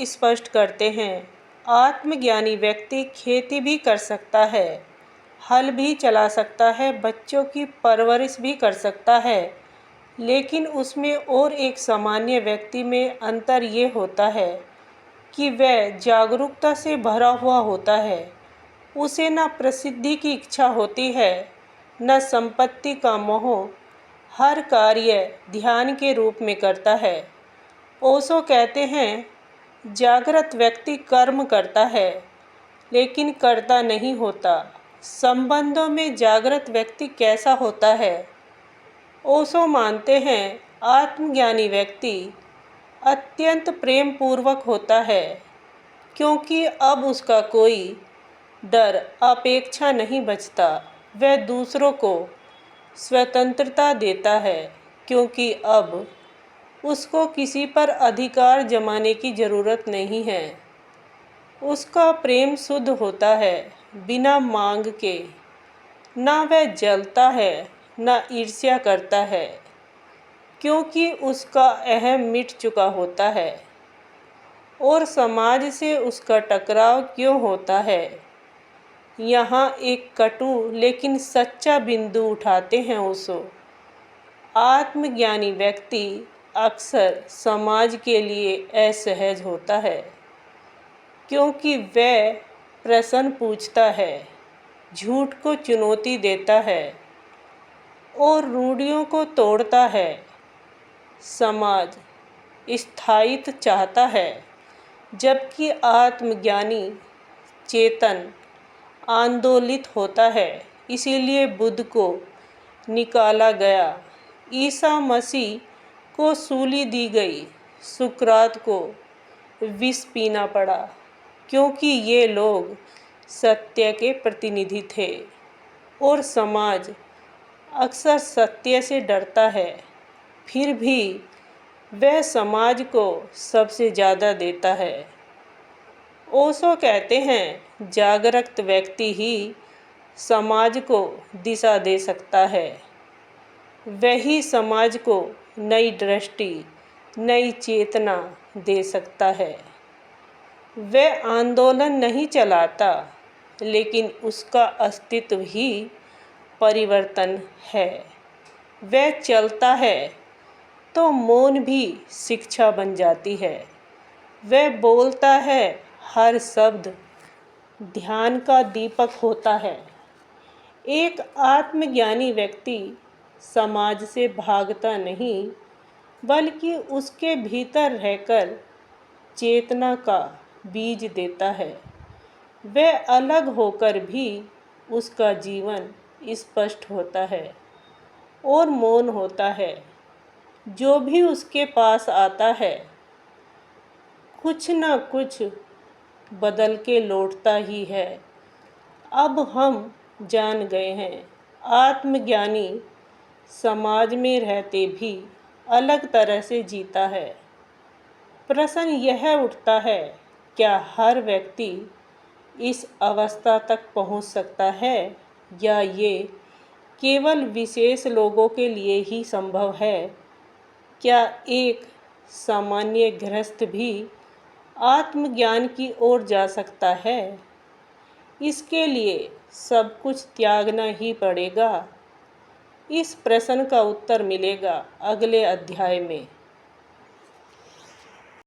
स्पष्ट करते हैं। आत्मज्ञानी व्यक्ति खेती भी कर सकता है, हल भी चला सकता है, बच्चों की परवरिश भी कर सकता है, लेकिन उसमें और एक सामान्य व्यक्ति में अंतर ये होता है कि वह जागरूकता से भरा हुआ होता है। उसे न प्रसिद्धि की इच्छा होती है, न संपत्ति का मोह। हर कार्य ध्यान के रूप में करता है। ओशो कहते हैं, जागृत व्यक्ति कर्म करता है, लेकिन करता नहीं होता। संबंधों में जागृत व्यक्ति कैसा होता है? ओशो मानते हैं, आत्मज्ञानी व्यक्ति अत्यंत प्रेम पूर्वक होता है, क्योंकि अब उसका कोई डर, अपेक्षा नहीं बचता। वह दूसरों को स्वतंत्रता देता है, क्योंकि अब उसको किसी पर अधिकार जमाने की ज़रूरत नहीं है। उसका प्रेम शुद्ध होता है, बिना मांग के। ना वह जलता है, ना ईर्ष्या करता है, क्योंकि उसका अहम मिट चुका होता है। और समाज से उसका टकराव क्यों होता है? यहाँ एक कटु लेकिन सच्चा बिंदु उठाते हैं ओशो। आत्मज्ञानी व्यक्ति अक्सर समाज के लिए असहज होता है, क्योंकि वह प्रश्न पूछता है, झूठ को चुनौती देता है और रूढ़ियों को तोड़ता है। समाज स्थायित्व चाहता है, जबकि आत्मज्ञानी चेतन आंदोलित होता है। इसीलिए बुद्ध को निकाला गया, ईसा मसीह को सूली दी गई, सुकरात को विष पीना पड़ा, क्योंकि ये लोग सत्य के प्रतिनिधि थे। और समाज अक्सर सत्य से डरता है, फिर भी वह समाज को सबसे ज़्यादा देता है। ओशो कहते हैं, जागरूक व्यक्ति ही समाज को दिशा दे सकता है। वही समाज को नई दृष्टि, नई चेतना दे सकता है। वह आंदोलन नहीं चलाता, लेकिन उसका अस्तित्व ही परिवर्तन है। वह चलता है तो मौन भी शिक्षा बन जाती है। वह बोलता है, हर शब्द ध्यान का दीपक होता है। एक आत्मज्ञानी व्यक्ति समाज से भागता नहीं, बल्कि उसके भीतर रहकर चेतना का बीज देता है। वह अलग होकर भी उसका जीवन स्पष्ट होता है और मौन होता है। जो भी उसके पास आता है, कुछ न कुछ बदल के लौटता ही है। अब हम जान गए हैं, आत्मज्ञानी समाज में रहते भी अलग तरह से जीता है। प्रश्न यह उठता है, क्या हर व्यक्ति इस अवस्था तक पहुंच सकता है, या ये केवल विशेष लोगों के लिए ही संभव है? क्या एक सामान्य गृहस्थ भी आत्मज्ञान की ओर जा सकता है? इसके लिए सब कुछ त्यागना ही पड़ेगा। इस प्रश्न का उत्तर मिलेगा अगले अध्याय में।